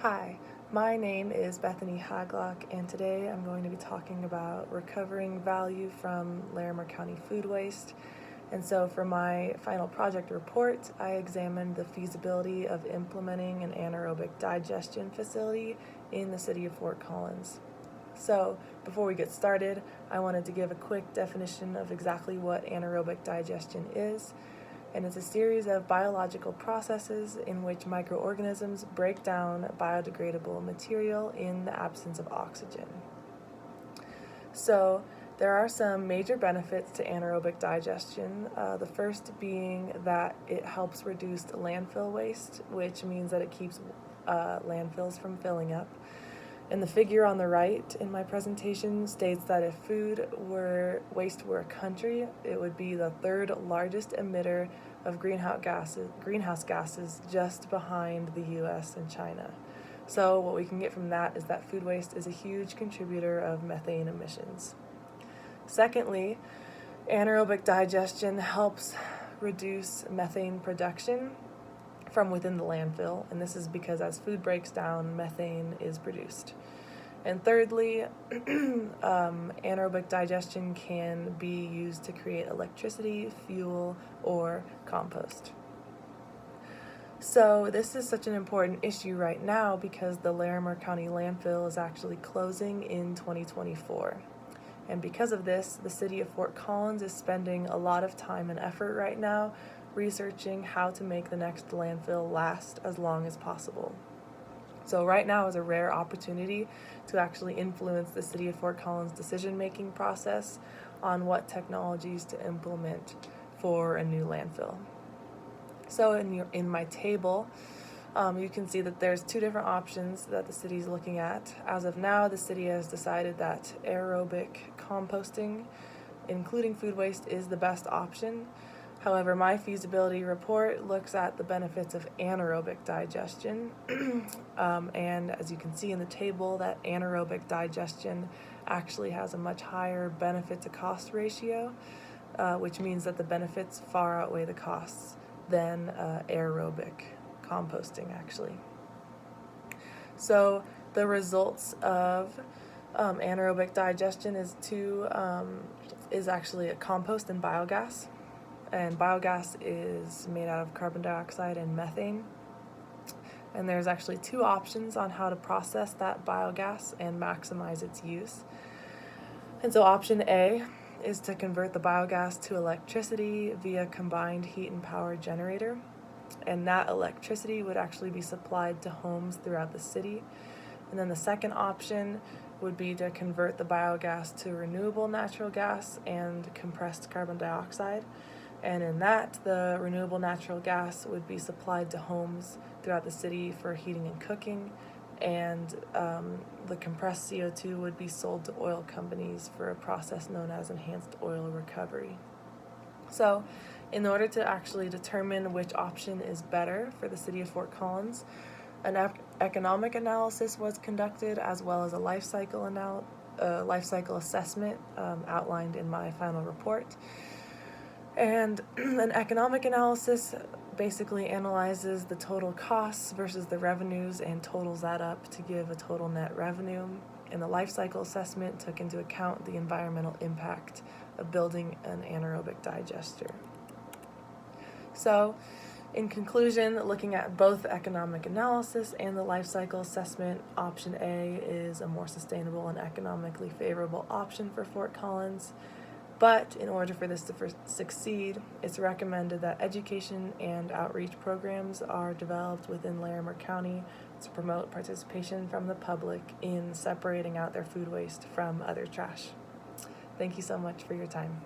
Hi, my name is Bethany Hagloch, and today I'm going to be talking about recovering value from Larimer County food waste. And so for my final project report, I examined the feasibility of implementing an anaerobic digestion facility in the city of Fort Collins. So before we get started, I wanted to give a quick definition of exactly what anaerobic digestion is. And it's a series of biological processes in which microorganisms break down biodegradable material in the absence of oxygen. So there are some major benefits to anaerobic digestion, the first being that it helps reduce landfill waste, which means that it keeps landfills from filling up. And the figure on the right in my presentation states that if waste were a country, it would be the third largest emitter of greenhouse gases just behind the US and China. So what we can get from that is that food waste is a huge contributor of methane emissions. Secondly, anaerobic digestion helps reduce methane production from within the landfill, and this is because as food breaks down, methane is produced. And thirdly, anaerobic digestion can be used to create electricity, fuel, or compost. So this is such an important issue right now because the Larimer County landfill is actually closing in 2024. And because of this, the city of Fort Collins is spending a lot of time and effort right now researching how to make the next landfill last as long as possible. So right now is a rare opportunity to actually influence the city of Fort Collins' decision-making process on what technologies to implement for a new landfill. So in my table, you can see that there's two different options that the city is looking at. As of now, the city has decided that aerobic composting, including food waste, is the best option. However, my feasibility report looks at the benefits of anaerobic digestion, and as you can see in the table, that anaerobic digestion actually has a much higher benefit to cost ratio, which means that the benefits far outweigh the costs than aerobic composting actually. So the results of anaerobic digestion is actually a compost and biogas. And biogas is made out of carbon dioxide and methane. And there's actually two options on how to process that biogas and maximize its use. And so option A is to convert the biogas to electricity via combined heat and power generator. And that electricity would actually be supplied to homes throughout the city. And then the second option would be to convert the biogas to renewable natural gas and compressed carbon dioxide. And in that, the renewable natural gas would be supplied to homes throughout the city for heating and cooking, and the compressed CO2 would be sold to oil companies for a process known as enhanced oil recovery. So in order to actually determine which option is better for the city of Fort Collins, an economic analysis was conducted as well as a life cycle assessment outlined in my final report. And an economic analysis basically analyzes the total costs versus the revenues and totals that up to give a total net revenue. And the life cycle assessment took into account the environmental impact of building an anaerobic digester. So, in conclusion, looking at both the economic analysis and the life cycle assessment, option A is a more sustainable and economically favorable option for Fort Collins. But in order for this to succeed, it's recommended that education and outreach programs are developed within Larimer County to promote participation from the public in separating out their food waste from other trash. Thank you so much for your time.